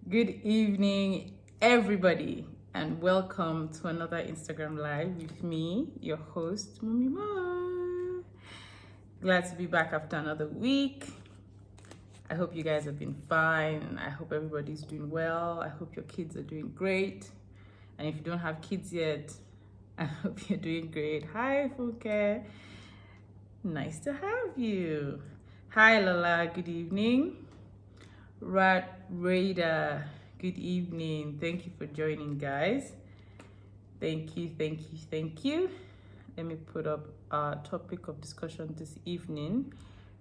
Good evening, everybody, and welcome to another Instagram Live with me, your host, Mommy Mo. Glad to be back after another week. I hope you guys have been fine. I hope everybody's doing well. I hope your kids are doing great. And if you don't have kids yet, I hope you're doing great. Hi, Funke. Nice to have you. Hi, Lola. Good evening. Rat Raider, good evening. Thank you for joining, guys. Thank you. Let me put up our topic of discussion this evening,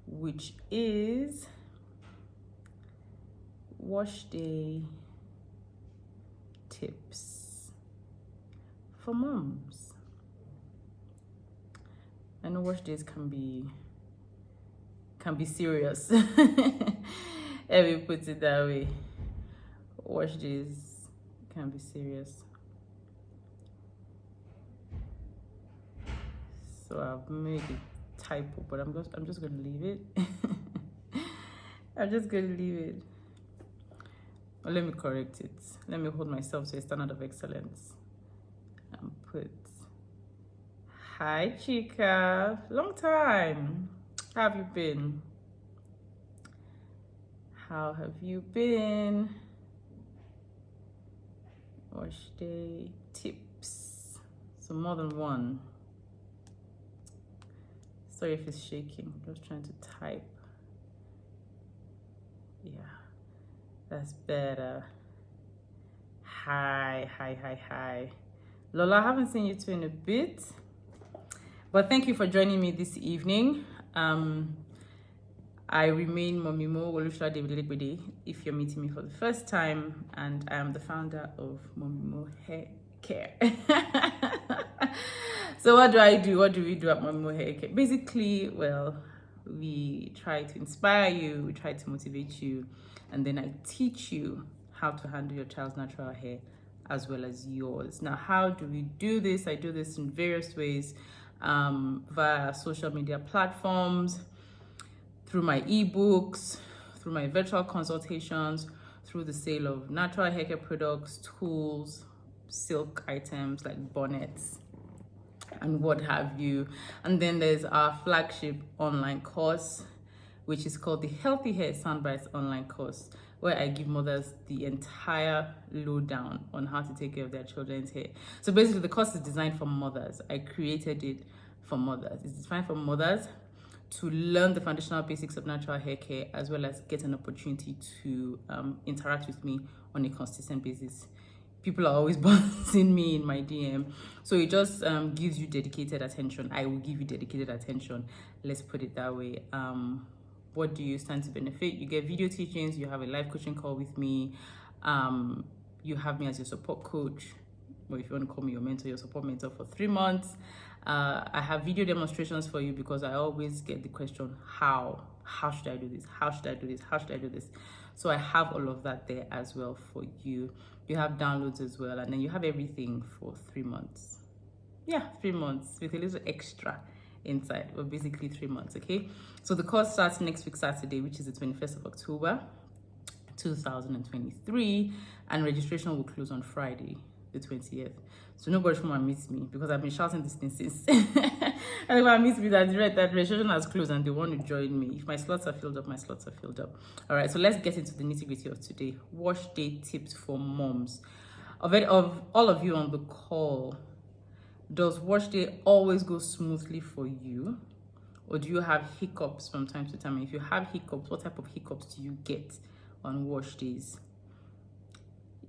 which is Washday tips for moms. I know wash days can be serious. Let me put it that way. Wash days can be serious. So I've made a typo, but I'm just gonna leave it. I'm just gonna leave it. Or let me correct it. Let me hold myself to a standard of excellence and put, hi Chica, long time. How have you been? How have you been? Wash day tips. So more than one. Sorry if it's shaking. I'm just trying to type. Yeah, that's better. Hi. Lola, I haven't seen you two in a bit. But thank you for joining me this evening. I remain Mommy Mo Washday if you're meeting me for the first time, and I am the founder of Mommy Mo Hair Care. So what do I do? What do we do at Mommy Mo Hair Care? Basically, well, we try to inspire you, we try to motivate you, and then I teach you how to handle your child's natural hair as well as yours. Now, how do we do this? I do this in various ways, via social media platforms, through my ebooks, through my virtual consultations, through the sale of natural hair care products, tools, silk items like bonnets, and what have you. And then there's our flagship online course, which is called the Healthy Hair Soundbites online course, where I give mothers the entire lowdown on how to take care of their children's hair. So basically, the course is designed for mothers. I created it for mothers. It's designed for mothers to learn the foundational basics of natural hair care, as well as get an opportunity to interact with me on a consistent basis. People are always buzzing me in my DM, so it just gives you dedicated attention. I will give you dedicated attention, let's put it that way. What do you stand to benefit? You get video teachings, you have a live coaching call with me, you have me as your support coach, or if you want to call me your mentor, your support mentor for 3 months. I have video demonstrations for you because I always get the question, how should I do this? How should I do this? How should I do this? So I have all of that there as well for you. You have downloads as well, and then you have everything for 3 months. Yeah, 3 months with a little extra inside, but basically 3 months, okay? So the course starts next week, Saturday, which is the 21st of October, 2023, and registration will close on Friday, the 20th. So nobody from meets me because I've been shouting this thing since. Everyone meets me that registration has closed and they want to join me. If my slots are filled up, my slots are filled up. All right, so let's get into the nitty-gritty of today. Wash day tips for moms. Of all of you on the call, does wash day always go smoothly for you, or do you have hiccups from time to time? And if you have hiccups, what type of hiccups do you get on wash days?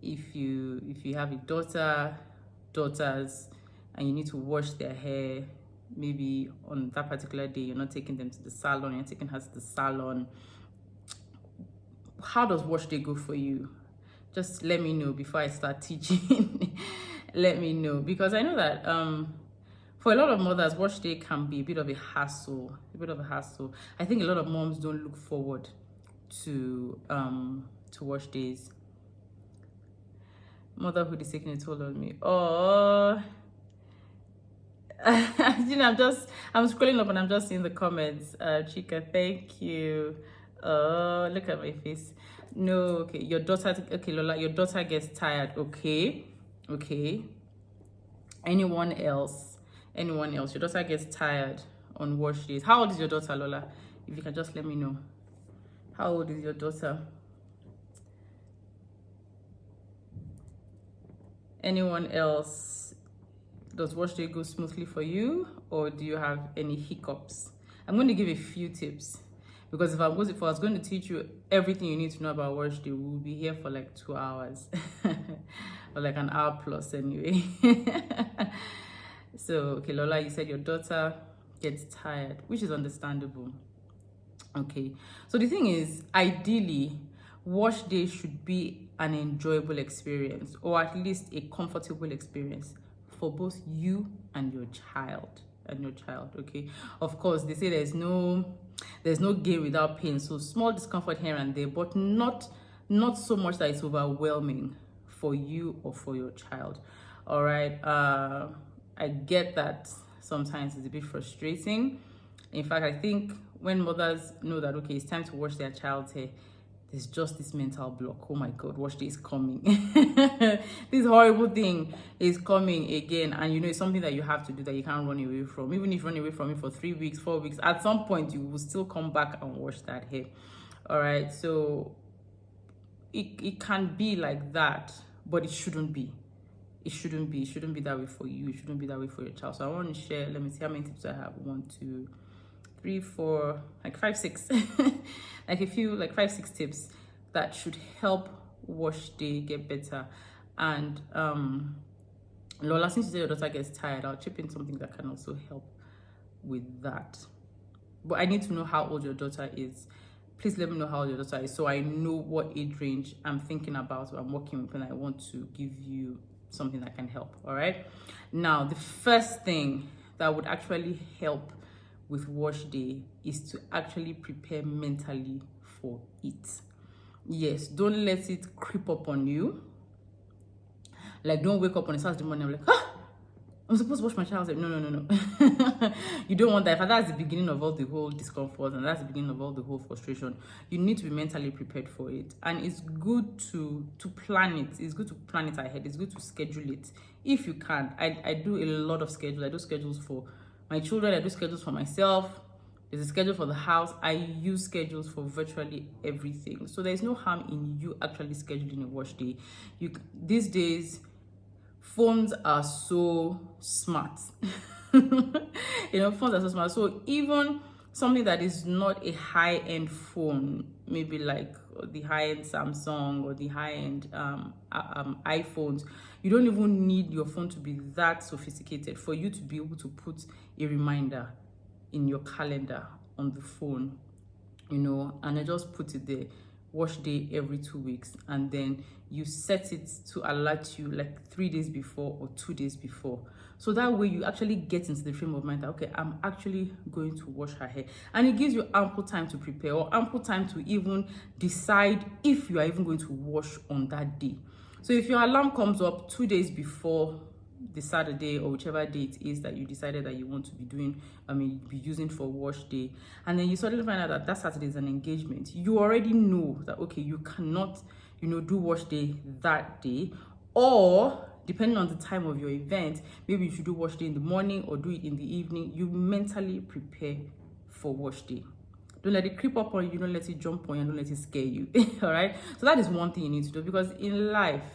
If you have a daughters, and you need to wash their hair, maybe on that particular day you're not taking them to the salon, you're taking her to the salon, how does wash day go for you? Just let me know before I start teaching. Let me know, because I know that for a lot of mothers, wash day can be a bit of a hassle. I think a lot of moms don't look forward to wash days. Motherhood is taking a toll on me. Oh, I'm scrolling up and I'm just seeing the comments. Chica, thank you. Oh, look at my face. No, okay. Your daughter, okay, Lola, your daughter gets tired. Okay, okay. Anyone else? Anyone else? Your daughter gets tired on wash days. How old is your daughter, Lola? If you can just let me know. How old is your daughter? Anyone else? Does wash day go smoothly for you, or do you have any hiccups? I'm going to give a few tips, because if I was going to teach you everything you need to know about wash day, we'll be here for like 2 hours or like an hour plus anyway. So, okay, Lola, you said your daughter gets tired, which is understandable. Okay, so the thing is, ideally, wash day should be an enjoyable experience, or at least a comfortable experience for both you and your child. Okay, of course, they say there's no gain without pain, so small discomfort here and there, but not so much that it's overwhelming for you or for your child. All right, I get that sometimes it's a bit frustrating. In fact, I think when mothers know that, okay, it's time to wash their child's hair, there's just this mental block. Oh my God, wash day is coming. This horrible thing is coming again. And you know, it's something that you have to do, that you can't run away from. Even if you run away from it for 3 weeks, 4 weeks, at some point you will still come back and wash that hair. All right, so it can be like that, but it shouldn't be. It shouldn't be that way for you. It shouldn't be that way for your child. So I want to share, let me see how many tips I have. 1, 2, 3, 4, like 5, 6, like a few, like 5, 6 tips that should help wash day get better. And Lola, since you say your daughter gets tired, I'll chip in something that can also help with that. But I need to know how old your daughter is. Please let me know how old your daughter is, so I know what age range I'm thinking about, or I'm working with, when I want to give you something that can help. All right, now the first thing that would actually help with wash day is to actually prepare mentally for it. Yes, don't let it creep up on you. Like, don't wake up on a Saturday morning, I'm like, I'm supposed to wash my child's hair. No. You don't want that. If that's the beginning of all the whole discomfort, and that's the beginning of all the whole frustration, you need to be mentally prepared for it. And it's good to plan it. It's good to plan it ahead. It's good to schedule it if you can. I do a lot of schedules. I do schedules for my children. I do schedules for myself. There's a schedule for the house. I use schedules for virtually everything. So there's no harm in you actually scheduling a wash day. These days, phones are so smart. Phones are so smart. So even something that is not a high-end phone, maybe like the high-end Samsung or the high-end iPhones, you don't even need your phone to be that sophisticated for you to be able to put a reminder in your calendar on the phone, and I just put it there, wash day every 2 weeks, and then you set it to alert you like 3 days before or 2 days before. So that way you actually get into the frame of mind that, okay, I'm actually going to wash her hair. And it gives you ample time to prepare, or ample time to even decide if you are even going to wash on that day. So if your alarm comes up 2 days before the Saturday, or whichever day it is that you decided that you want to be doing, be using for wash day, and then you suddenly find out that Saturday is an engagement, you already know that, okay, you cannot, do wash day that day, or depending on the time of your event, maybe you should do wash day in the morning or do it in the evening. You mentally prepare for wash day. Don't let it creep up on you. Don't let it jump on you. Don't let it scare you. All right. So that is one thing you need to do, because in life,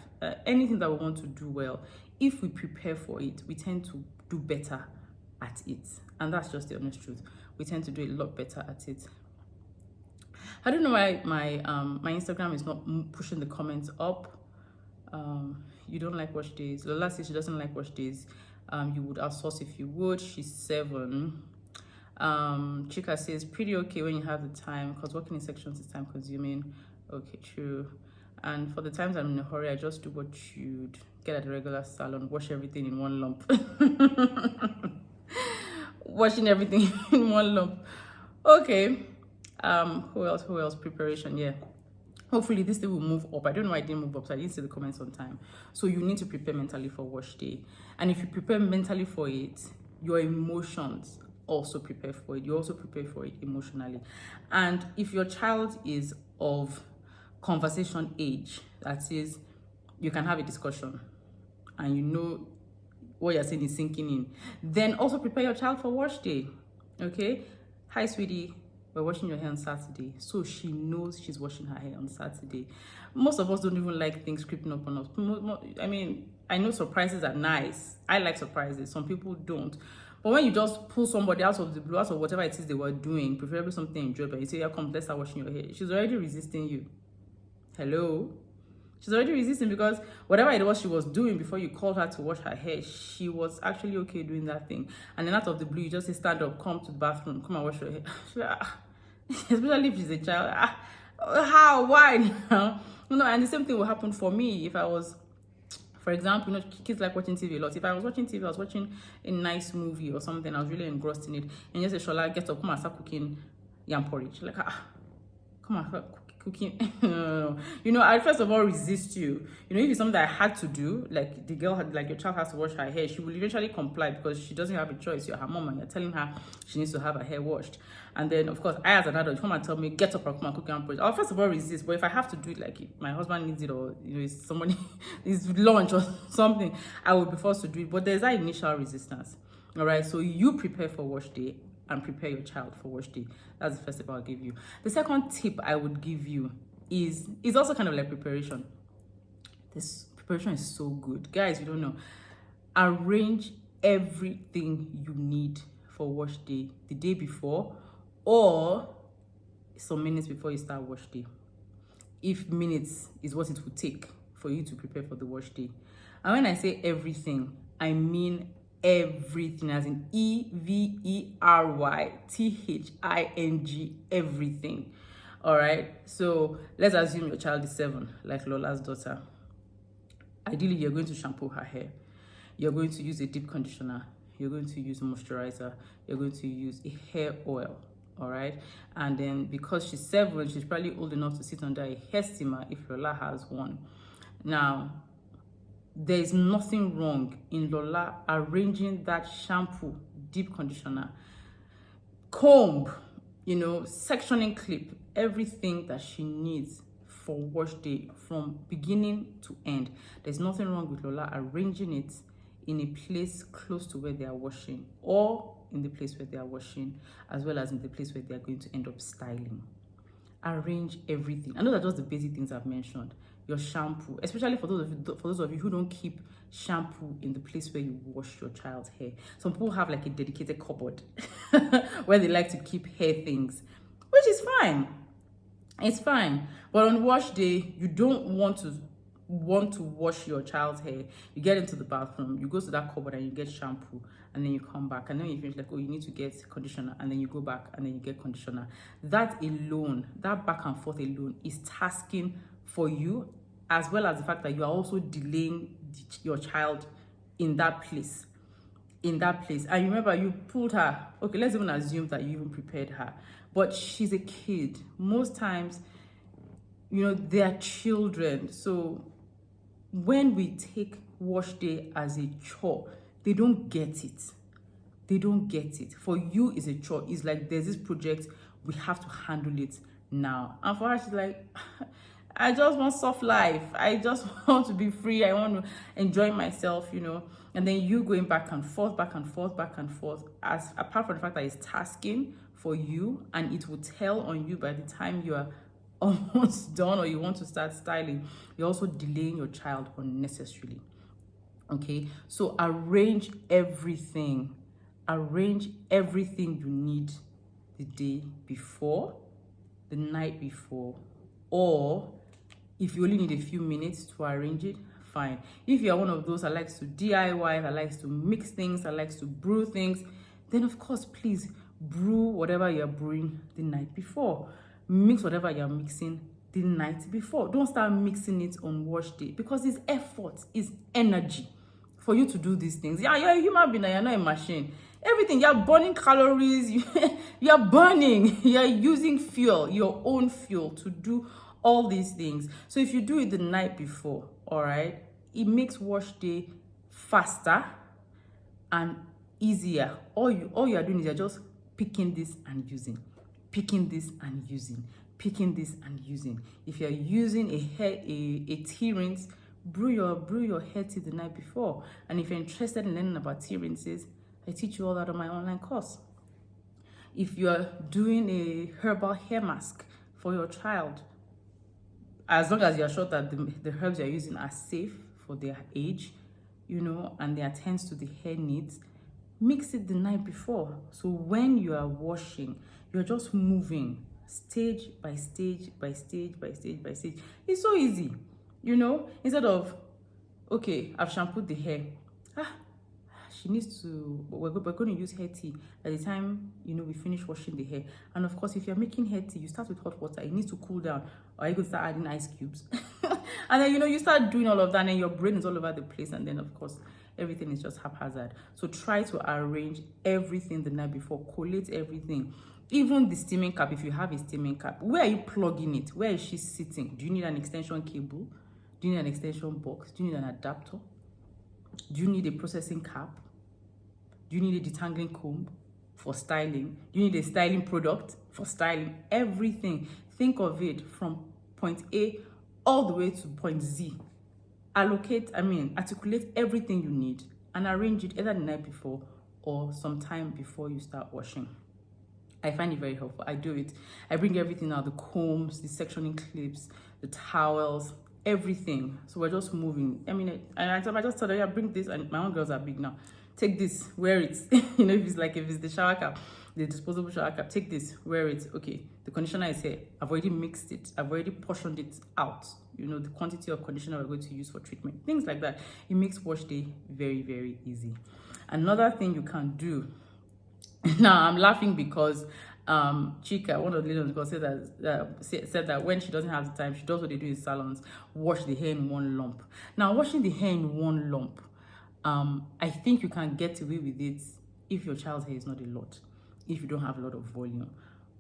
anything that we want to do well, if we prepare for it, we tend to do better at it. And that's just the honest truth. We tend to do a lot better at it. I don't know why my Instagram is not pushing the comments up. You don't like wash days. Lola says she doesn't like wash days. You would outsource if you would. She's 7. Chika says pretty okay when you have the time, because working in sections is time consuming. Okay, true. And for the times I'm in a hurry, I just do what you'd get at a regular salon, wash everything in one lump. Washing everything in one lump. Okay. Who else? Preparation, yeah. Hopefully this thing will move up. I don't know why it didn't move up, so I didn't see the comments on time. So you need to prepare mentally for wash day. And if you prepare mentally for it, your emotions also prepare for it. You also prepare for it emotionally. And if your child is of conversation age. That is, you can have a discussion and you know what you're saying is sinking in. Then also prepare your child for wash day. Okay? Hi, sweetie. We're washing your hair on Saturday. So she knows she's washing her hair on Saturday. Most of us don't even like things creeping up on us. I mean, I know surprises are nice. I like surprises. Some people don't. But when you just pull somebody out of the blue, out of whatever it is they were doing, preferably something enjoyable, you say, yeah, come, let's start washing your hair. She's already resisting you. Hello? She's already resisting because whatever it was she was doing before you called her to wash her hair, she was actually okay doing that thing. And then out of the blue, you just say, stand up, come to the bathroom, come and wash your hair. Especially if she's a child. How? Why now? And the same thing will happen for me if I was, for example, kids like watching TV a lot. If I was watching TV, I was watching a nice movie or something, I was really engrossed in it, and you say, Shola, get up, come and start cooking yam porridge. Like, come on, cooking. I first of all resist you. If it's something that I had to do, like the girl had, like your child has to wash her hair, she will eventually comply because she doesn't have a choice. You're her mom and you're telling her she needs to have her hair washed. And then, of course, I as an adult, come and tell me, get up or come and cook yam porridge. I'll first of all resist, but if I have to do it, like if my husband needs it or it's somebody, it's lunch or something, I will be forced to do it. But there's that initial resistance. All right, so you prepare for wash day and prepare your child for wash day. That's the first tip I'll give you. The second tip I would give you is also kind of like preparation. This preparation is so good. Guys, you don't know. Arrange everything you need for wash day the day before or some minutes before you start wash day. If minutes is what it would take for you to prepare for the wash day. And when I say everything, I mean everything, as in everything, everything. All right, so let's assume your child is 7, like Lola's daughter. Ideally, you're going to shampoo her hair, you're going to use a deep conditioner, you're going to use moisturizer, you're going to use a hair oil. All right, and then because she's 7, she's probably old enough to sit under a hair steamer if Lola has one. Now, there is nothing wrong in Lola arranging that shampoo, deep conditioner, comb, sectioning clip, everything that she needs for wash day from beginning to end. There's nothing wrong with Lola arranging it in a place close to where they are washing or in the place where they are washing, as well as in the place where they are going to end up styling. Arrange everything. I know that just the basic things I've mentioned. Your shampoo, especially for those of you who don't keep shampoo in the place where you wash your child's hair. Some people have like a dedicated cupboard where they like to keep hair things, which is fine. It's fine. But on wash day, you don't want to wash your child's hair. You get into the bathroom, you go to that cupboard and you get shampoo, and then you come back, and then you finish, like, oh, you need to get conditioner, and then you go back and then you get conditioner. That alone, that back and forth alone is tasking for you, as well as the fact that you are also delaying your child in that place. And remember, you pulled her. Okay, let's even assume that you even prepared her, but she's a kid. Most times, they are children. So when we take wash day as a chore, they don't get it. For you, it's a chore. It's like there's this project, we have to handle it now. And for her, she's like, I just want soft life. I just want to be free. I want to enjoy myself, And then you going back and forth, as apart from the fact that it's tasking for you, and it will tell on you by the time you are almost done or you want to start styling, you're also delaying your child unnecessarily. Okay, so arrange everything you need the day before, the night before, or if you only need a few minutes to arrange it, fine. If you're one of those that likes to DIY, that likes to mix things, that likes to brew things, then of course, please brew whatever you're brewing the night before. Mix whatever you're mixing the night before. Don't start mixing it on wash day, because it's effort, it's energy for you to do these things. Yeah, you're a human being, you're not a machine. Everything, you're burning calories, you're burning, you're using fuel, your own fuel, to do all these things. So if you do it the night before, all right, it makes wash day faster and easier. All you are doing is you're just picking this and using, picking this and using. If you're using a tea rinse, brew your hair tea the night before. And if you're interested in learning about tea rinses, I teach you all that on my online course. If you're doing a herbal hair mask for your child, as long as you're sure that the herbs you're using are safe for their age, and they attend to the hair needs, mix it the night before. So when you are washing, you're just moving stage by stage by stage by stage by stage. It's so easy, instead of, okay, I've shampooed the hair. She needs to, we're going to use hair tea by the time, we finish washing the hair. And of course, if you're making hair tea, you start with hot water. It needs to cool down, or you could start adding ice cubes. And then, you start doing all of that, and your brain is all over the place. And then, of course, everything is just haphazard. So try to arrange everything the night before, collate everything. Even the steaming cap, if you have a steaming cap, where are you plugging it? Where is she sitting? Do you need an extension cable? Do you need an extension box? Do you need an adapter? Do you need a processing cap? Do you need a detangling comb for styling? Do you need a styling product for styling? Everything. Think of it from point A all the way to point Z. Articulate everything you need and arrange it either the night before or sometime before you start washing. I find it very helpful. I do it. I bring everything out, the combs, the sectioning clips, the towels, everything. So we're just moving. I just told her, yeah, bring this, and my own girls are big now. Take this, wear it. If it's the shower cap, the disposable shower cap, take this, wear it. Okay, the conditioner is here. I've already mixed it. I've already portioned it out. The quantity of conditioner we're going to use for treatment. Things like that. It makes wash day very, very easy. Another thing you can do. Now, I'm laughing because Chika, one of the ladies girls, said that when she doesn't have the time, she does what they do in salons, wash the hair in one lump. Now, washing the hair in one lump, I think you can get away with it if your child's hair is not a lot, if you don't have a lot of volume.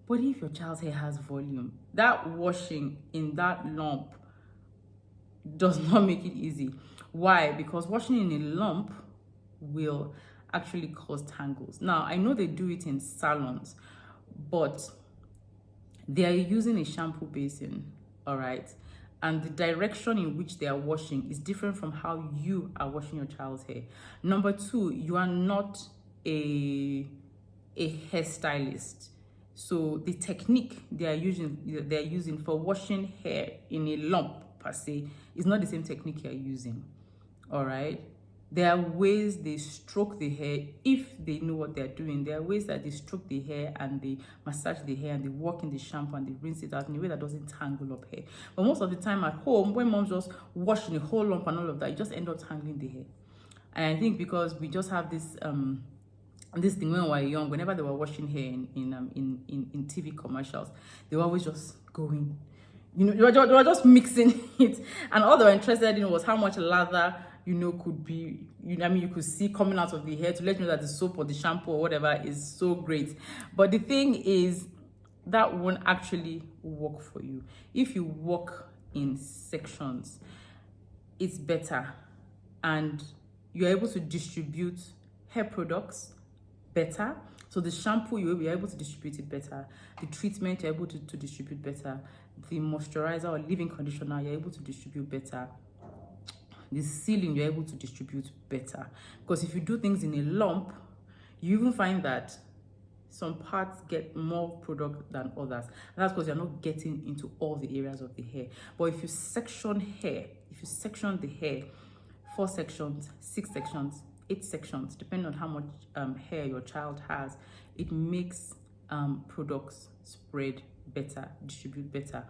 But if your child's hair has volume, that washing in that lump does not make it easy. Why? Because washing in a lump will actually cause tangles. Now, I know they do it in salons, but they are using a shampoo basin, all right? And the direction in which they are washing is different from how you are washing your child's hair. Number two, you are not a hairstylist. So the technique they are using for washing hair in a lump per se is not the same technique you're using, all right? There are ways they stroke the hair if they know what they're doing. There are ways that they stroke the hair and they massage the hair and they work in the shampoo and they rinse it out in a way that doesn't tangle up hair. But most of the time at home, when moms just wash in a whole lump and all of that, you just end up tangling the hair. And I think because we just have this thing when we were young, whenever they were washing hair in TV commercials, they were always just going, they were just mixing it, and all they were interested in was how much lather could be, you could see coming out of the hair to let you know that the soap or the shampoo or whatever is so great. But the thing is, that won't actually work for you. If you work in sections, it's better, and you're able to distribute hair products better. So the shampoo, you'll be able to distribute it better. The treatment, you're able to distribute better. The moisturizer or leave-in conditioner, you're able to distribute better. The sealing, you're able to distribute better. Because if you do things in a lump, you even find that some parts get more product than others. And that's because you're not getting into all the areas of the hair. But if you section the hair, 4 sections, 6 sections, 8 sections, depending on how much hair your child has, it makes products spread better, distribute better.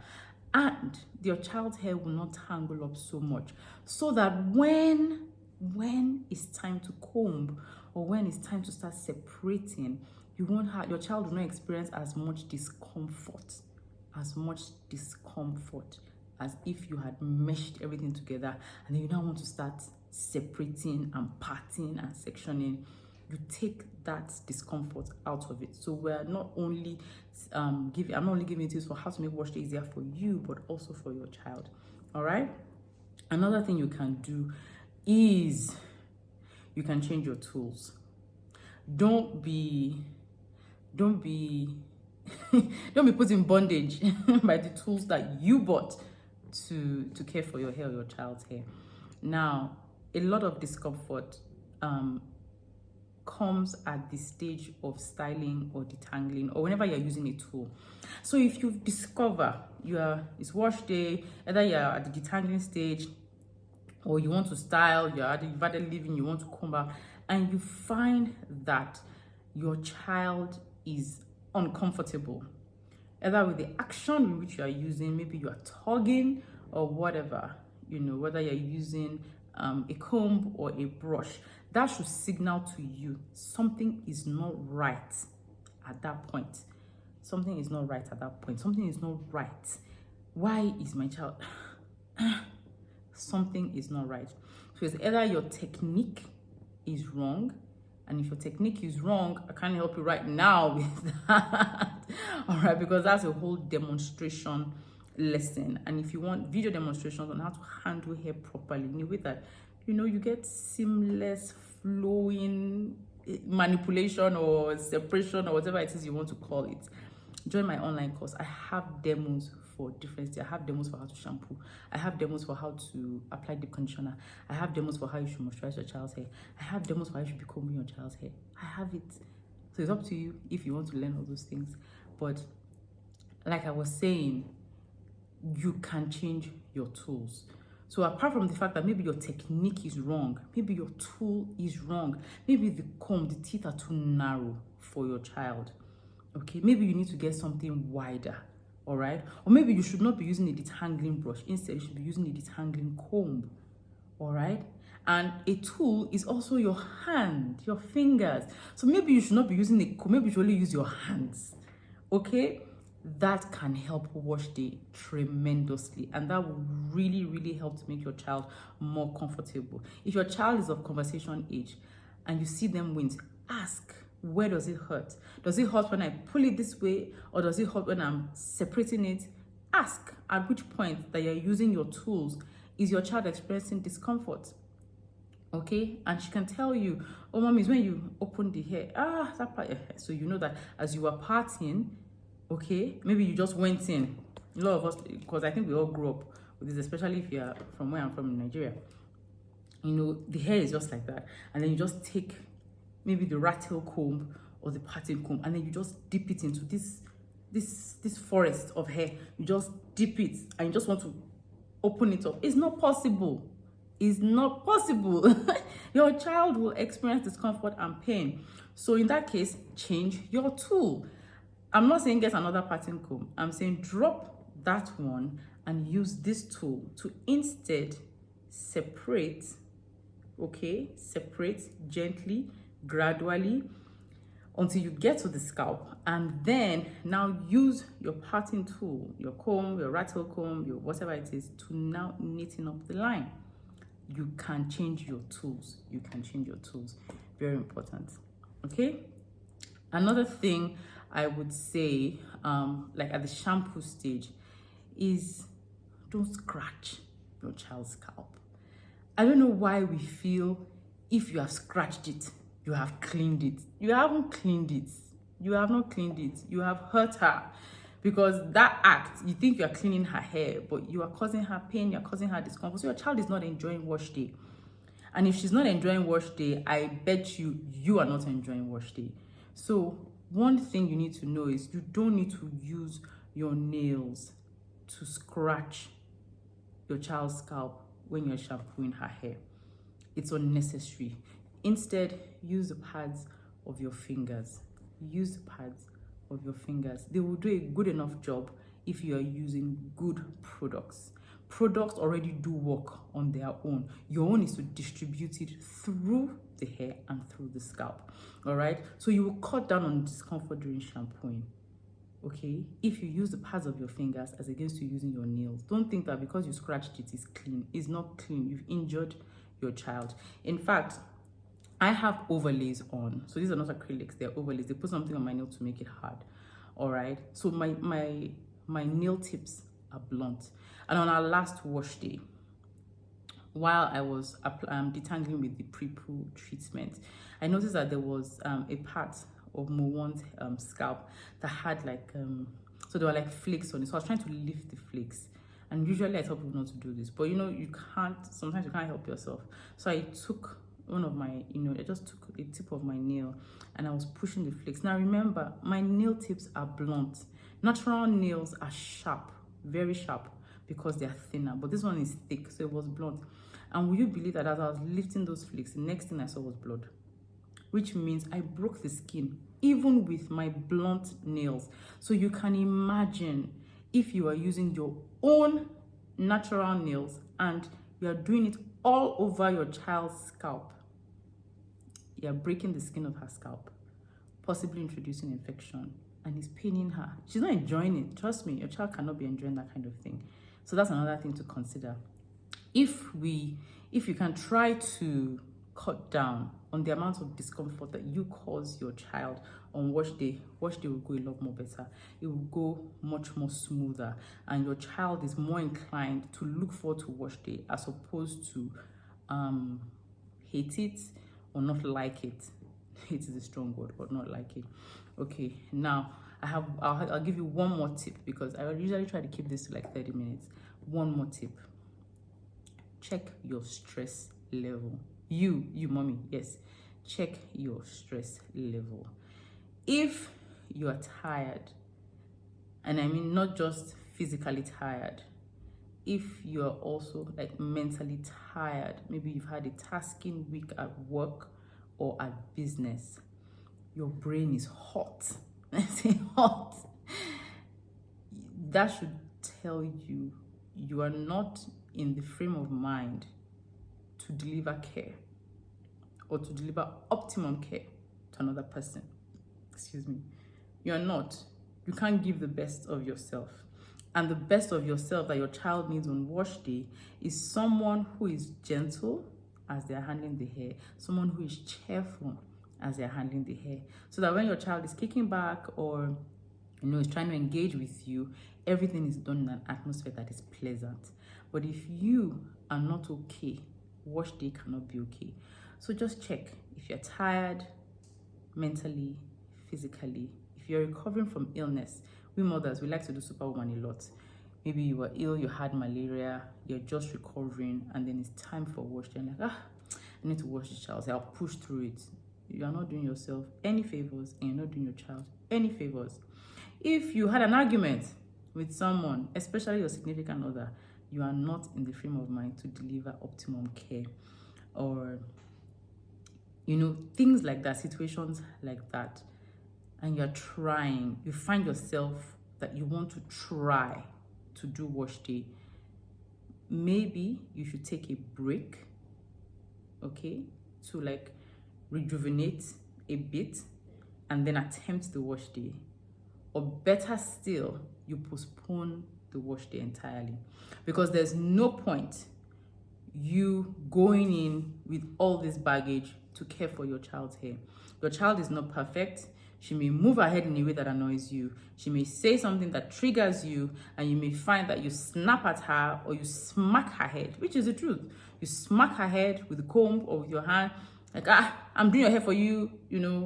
And your child's hair will not tangle up so much, so that when it's time to comb or when it's time to start separating, your child will not experience as much discomfort as if you had meshed everything together and then you now want to start separating and parting and sectioning. You take that discomfort out of it. So we're not only I'm not only giving tips for how to make wash day easier for you, but also for your child. All right. Another thing you can do is you can change your tools. Don't be don't be put in bondage by the tools that you bought to care for your hair or your child's hair. Now, a lot of discomfort comes at the stage of styling or detangling, or whenever you're using a tool. So if you discover it's wash day, either you're at the detangling stage or you want to style, you've had a leave-in, you want to comb out, and you find that your child is uncomfortable, either with the action in which you are using, maybe you are tugging or whatever, whether you're using a comb or a brush, that should signal to you something is not right at that point. Something is not right at that point. Something is not right. Why is my child... Something is not right. So it's either your technique is wrong, and if your technique is wrong, I can't help you right now with that. All right, because that's a whole demonstration lesson. And if you want video demonstrations on how to handle hair properly in a way that you get seamless flowing manipulation or separation or whatever it is you want to call it, join my online course. I have demos for different things. I have demos for how to shampoo. I have demos for how to apply deep conditioner. I have demos for how you should moisturize your child's hair. I have demos for how you should be combing your child's hair. I have it. So it's up to you if you want to learn all those things. But like I was saying, you can change your tools. So apart from the fact that maybe your technique is wrong, maybe your tool is wrong, maybe the comb, the teeth are too narrow for your child. Okay, maybe you need to get something wider, all right? Or maybe you should not be using a detangling brush. Instead, you should be using a detangling comb, all right? And a tool is also your hand, your fingers. So maybe you should not be using a comb, maybe you should only use your hands, okay? That can help wash day tremendously, and that will really, really help to make your child more comfortable. If your child is of conversation age and you see them wince, ask, where does it hurt? Does it hurt when I pull it this way, or does it hurt when I'm separating it? Ask at which point that you're using your tools is your child experiencing discomfort. Okay, and she can tell you, oh mommy, it's when you open the hair, that part, so you know that as you were parting, okay, maybe you just went in. A lot of us, because I think we all grew up with this, especially if you're from where I'm from in Nigeria. The hair is just like that. And then you just take maybe the rat tail comb or the parting comb, and then you just dip it into this forest of hair. You just dip it and you just want to open it up. It's not possible. It's not possible. Your child will experience discomfort and pain. So in that case, change your tool. I'm not saying get another parting comb. I'm saying drop that one and use this tool to instead separate, okay? Separate gently, gradually, until you get to the scalp. And then now use your parting tool, your comb, your rattle comb, your whatever it is, to now neaten up the line. You can change your tools. You can change your tools. Very important, okay? Another thing I would say, like at the shampoo stage, is don't scratch your child's scalp. I don't know why we feel if you have scratched it, you have cleaned it. You haven't cleaned it. You have not cleaned it. You have hurt her. Because that act, you think you are cleaning her hair, but you are causing her pain, you're causing her discomfort. So your child is not enjoying wash day. And if she's not enjoying wash day, I bet you are not enjoying wash day. So one thing you need to know is you don't need to use your nails to scratch your child's scalp when you're shampooing her hair. It's unnecessary. Instead, use the pads of your fingers. Use the pads of your fingers. They will do a good enough job if you are using good products. Products already do work on their own. Your own is to distribute it through the hair and through the scalp. All right, so you will cut down on discomfort during shampooing, okay, if you use the pads of your fingers as against to using your nails. Don't think that because you scratched it is clean. It's not clean. You've injured your child. In fact, I have overlays on. So these are not acrylics, they're overlays. They put something on my nail to make it hard. All right, so my nail tips are blunt. And on our last wash day, while I was detangling with the pre-poo treatment, I noticed that there was a part of Mowan's scalp that had like so there were like flakes on it. So I was trying to lift the flakes. And usually I tell people not to do this, but you know, sometimes you can't help yourself. So I took one of my, I just took the tip of my nail and I was pushing the flakes. Now remember, my nail tips are blunt. Natural nails are sharp, very sharp, because they are thinner, but this one is thick, so it was blunt. And will you believe that as I was lifting those flakes, the next thing I saw was blood, which means I broke the skin, even with my blunt nails. So you can imagine if you are using your own natural nails and you are doing it all over your child's scalp, you are breaking the skin of her scalp, possibly introducing infection, and it's paining her. She's not enjoying it. Trust me, your child cannot be enjoying that kind of thing. So that's another thing to consider. If you can try to cut down on the amount of discomfort that you cause your child on wash day will go a lot more better. It will go much more smoother, and your child is more inclined to look forward to wash day as opposed to hate it or not like it. Hate is a strong word, but not like it. Okay, now I'll give you one more tip, because I usually try to keep this to like 30 minutes. One more tip. Check your stress level. You mommy, yes. Check your stress level. If you are tired, and I mean not just physically tired, if you are also like mentally tired, maybe you've had a tasking week at work or at business, your brain is hot. I say hot. That should tell you you are not in the frame of mind to deliver care or to deliver optimum care to another person. Excuse me. You're not. You can't give the best of yourself. And the best of yourself that your child needs on wash day is someone who is gentle as they're handling the hair, someone who is cheerful as they're handling the hair, so that when your child is kicking back or is trying to engage with you, everything is done in an atmosphere that is pleasant. But if you are not okay, wash day cannot be okay. So just check if you're tired mentally, physically, if you're recovering from illness. We mothers, we like to do superwoman a lot. Maybe you were ill, you had malaria, you're just recovering, and then it's time for wash day. And like, I need to wash the child. So I'll push through it. You are not doing yourself any favors, and you're not doing your child any favors. If you had an argument with someone, especially your significant other, you are not in the frame of mind to deliver optimum care, or things like that, situations like that, and you're trying, you find yourself that you want to try to do wash day, maybe you should take a break, okay, to like rejuvenate a bit and then attempt the wash day. Or better still, you postpone the wash day entirely, because there's no point you going in with all this baggage to care for your child's hair. Your child is not perfect. She may move her head in a way that annoys you. She may say something that triggers you, and you may find that you snap at her or you smack her head, which is the truth. You smack her head with a comb or with your hand, like, I'm doing your hair for you,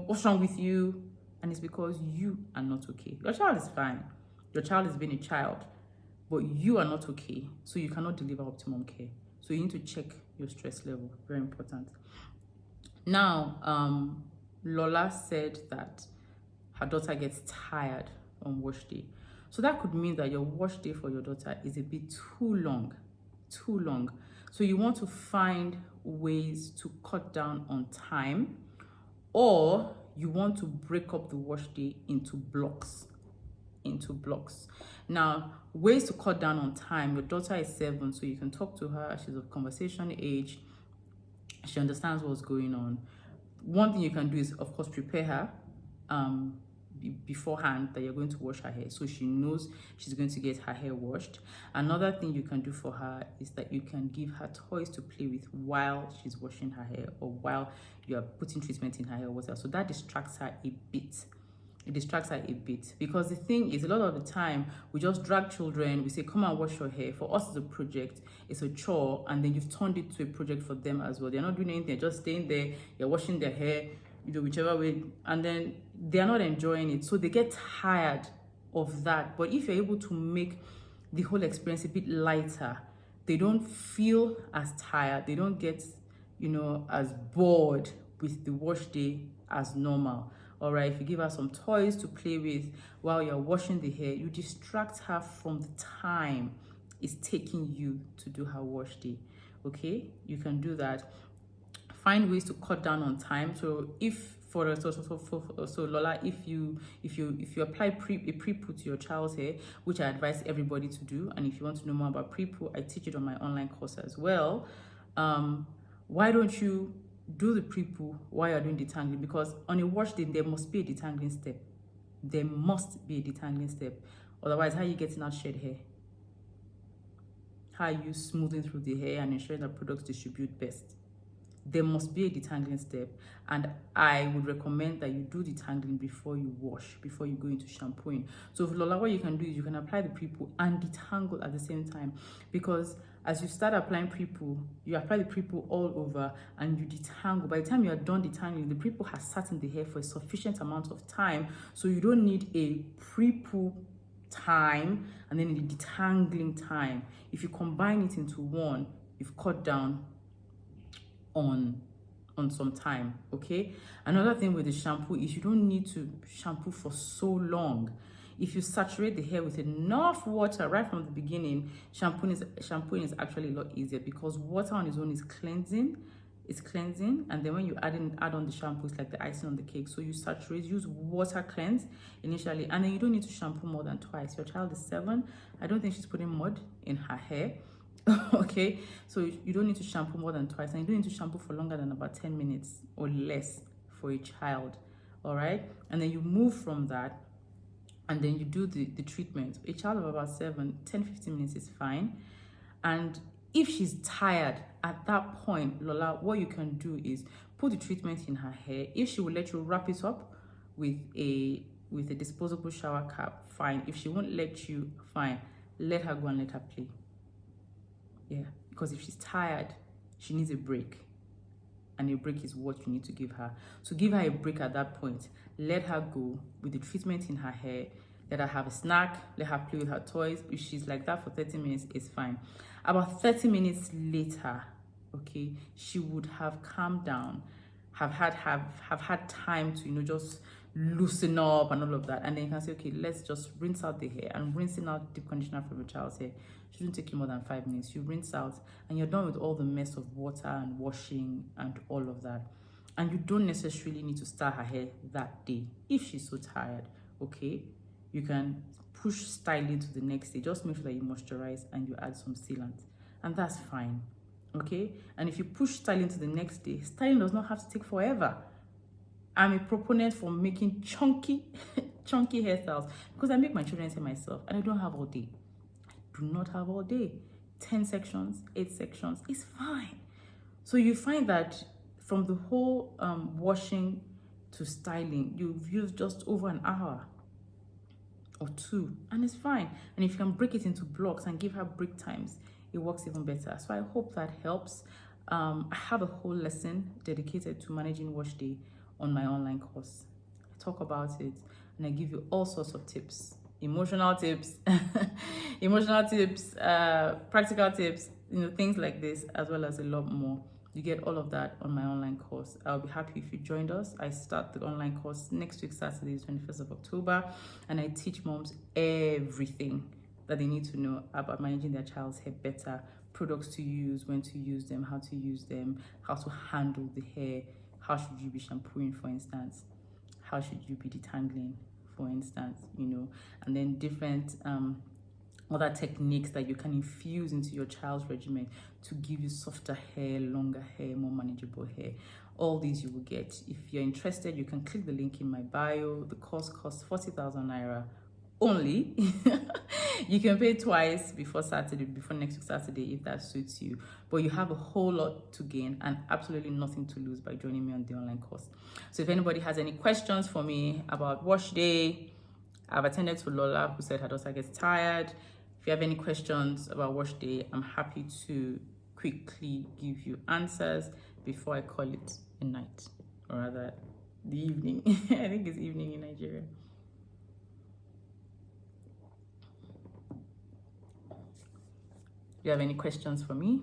what's wrong with you? And it's because you are not okay. Your child is fine. Your child is being a child, but you are not okay. So you cannot deliver optimum care. So you need to check your stress level. Very important. Now, Lola said that her daughter gets tired on wash day. So that could mean that your wash day for your daughter is a bit too long. So you want to find ways to cut down on time, or you want to break up the wash day into blocks. Now, ways to cut down on time. Your daughter is 7, so you can talk to her. She's of conversation age. She understands what's going on. One thing you can do is, of course, prepare her beforehand that you're going to wash her hair, so she knows she's going to get her hair washed. Another thing you can do for her is that you can give her toys to play with while she's washing her hair, or while you are putting treatment in her hair water. So that distracts her a bit. It distracts her a bit, because the thing is, a lot of the time we just drag children, we say, come and wash your hair. For us, it's a project, it's a chore, and then you've turned it to a project for them as well. They're not doing anything, they're just staying there, you're washing their hair, whichever way, and then they're not enjoying it, so they get tired of that. But if you're able to make the whole experience a bit lighter, they don't feel as tired, they don't get as bored with the wash day as normal. All right, if you give her some toys to play with while you're washing the hair, you distract her from the time it's taking you to do her wash day. Okay, you can do that. Find ways to cut down on time. So if so Lola, if you apply a pre-poo to your child's hair, which I advise everybody to do, and if you want to know more about pre-poo, I teach it on my online course as well. Why don't you do the pre-poo while you're doing detangling? Because on a wash day there must be a detangling step. There must be a detangling step. Otherwise, how are you getting out shed hair? How are you smoothing through the hair and ensuring that products distribute best? There must be a detangling step, and I would recommend that you do detangling before you wash, before you go into shampooing. So Lola, what you can do is you can apply the pre-poo and detangle at the same time, because as you start applying pre-poo, you apply the pre-poo all over and you detangle. By the time you are done detangling, the pre-poo has sat in the hair for a sufficient amount of time, so you don't need a pre-poo time and then the detangling time. If you combine it into one, you've cut down on some time. Okay, another thing with the shampoo is you don't need to shampoo for so long. If you saturate the hair with enough water right from the beginning, shampooing is actually a lot easier, because water on its own is cleansing. It's cleansing, and then when you add on the shampoo, it's like the icing on the cake. So you saturate, use water cleanse initially, and then you don't need to shampoo more than twice. Your child is 7. I don't think she's putting mud in her hair. Okay, so you don't need to shampoo more than twice, and you don't need to shampoo for longer than about 10 minutes or less for a child. All right, and then you move from that, and then you do the treatment. A child of about 10-15 minutes is fine. And if she's tired at that point, Lola, what you can do is put the treatment in her hair. If she will let you, wrap it up with a disposable shower cap, fine. If she won't let you, fine. Let her go and let her play. Yeah, because if she's tired, she needs a break, and a break is what you need to give her. So give her a break at that point. Let her go with the treatment in her hair. Let her have a snack. Let her play with her toys. If she's like that for 30 minutes, it's fine. About 30 minutes later, okay, she would have calmed down, have had time to just loosen up and all of that, and then you can say, okay, let's just rinse out the hair. And rinsing out deep conditioner from your child's hair shouldn't take you more than 5 minutes. You rinse out and you're done with all the mess of water and washing and all of that. And you don't necessarily need to style her hair that day if she's so tired. Okay, you can push styling to the next day. Just make sure that you moisturize and you add some sealant, and that's fine. Okay, and if you push styling to the next day, styling does not have to take forever. I'm a proponent for making chunky hairstyles, because I make my children's hair myself, and I don't have all day. I do not have all day. 10 sections, 8 sections is fine. So you find that from the whole washing to styling, you've used just over an hour or 2, and it's fine. And if you can break it into blocks and give her break times, it works even better. So I hope that helps. I have a whole lesson dedicated to managing wash day on my online course. I talk about it and I give you all sorts of tips, emotional tips, practical tips, things like this, as well as a lot more. You get all of that on my online course. I'll be happy if you joined us. I start the online course next week, Saturday, 21st of October, and I teach moms everything that they need to know about managing their child's hair better, products to use, when to use them, how to use them, how to handle the hair, how should you be shampooing, for instance, how should you be detangling, for instance, and then different other techniques that you can infuse into your child's regimen to give you softer hair, longer hair, more manageable hair. All these you will get. If you're interested, you can click the link in my bio. The course costs 40,000 naira only. You can pay twice before next week Saturday, if that suits you. But you have a whole lot to gain and absolutely nothing to lose by joining me on the online course. So if anybody has any questions for me about wash day, I've attended to Lola, who said her daughter gets tired. If you have any questions about wash day, I'm happy to quickly give you answers before I call it a night, or rather the evening. I think it's evening in Nigeria. Do you have any questions for me?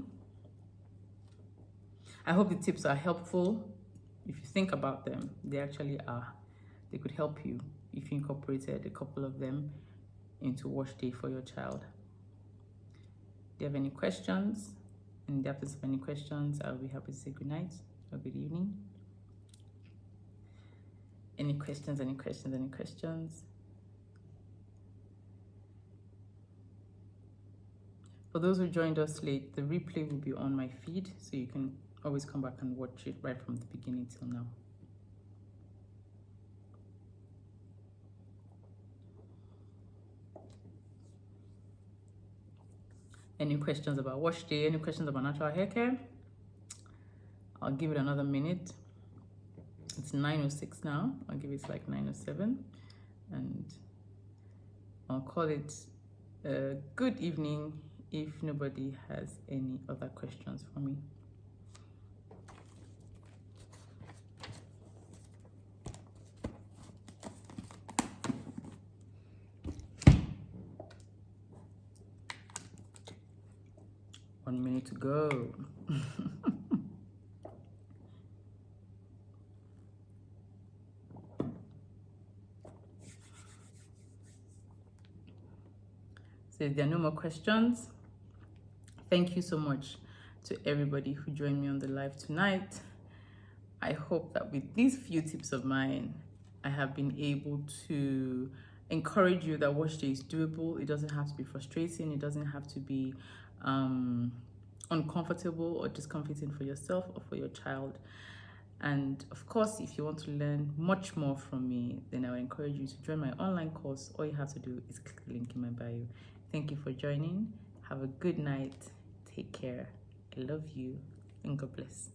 I hope the tips are helpful. If you think about them, they actually are. They could help you if you incorporated a couple of them into Washday for your child. Do you have any questions? In the absence of any questions, I'll be happy to say good night or good evening. Any questions, any questions, any questions? For those who joined us late, the replay will be on my feed, so you can always come back and watch it right from the beginning till now. Any questions about Washday? Any questions about natural hair care? I'll give it another minute. It's 9:06 now. I'll give it like 9:07, and I'll call it a good evening if nobody has any other questions for me. One minute to go. So if there are no more questions, thank you so much to everybody who joined me on the live tonight. I hope that with these few tips of mine, I have been able to encourage you that Washday is doable. It doesn't have to be frustrating. It doesn't have to be uncomfortable or discomforting for yourself or for your child. And of course, if you want to learn much more from me, then I would encourage you to join my online course. All you have to do is click the link in my bio. Thank you for joining. Have a good night. Take care. I love you and God bless.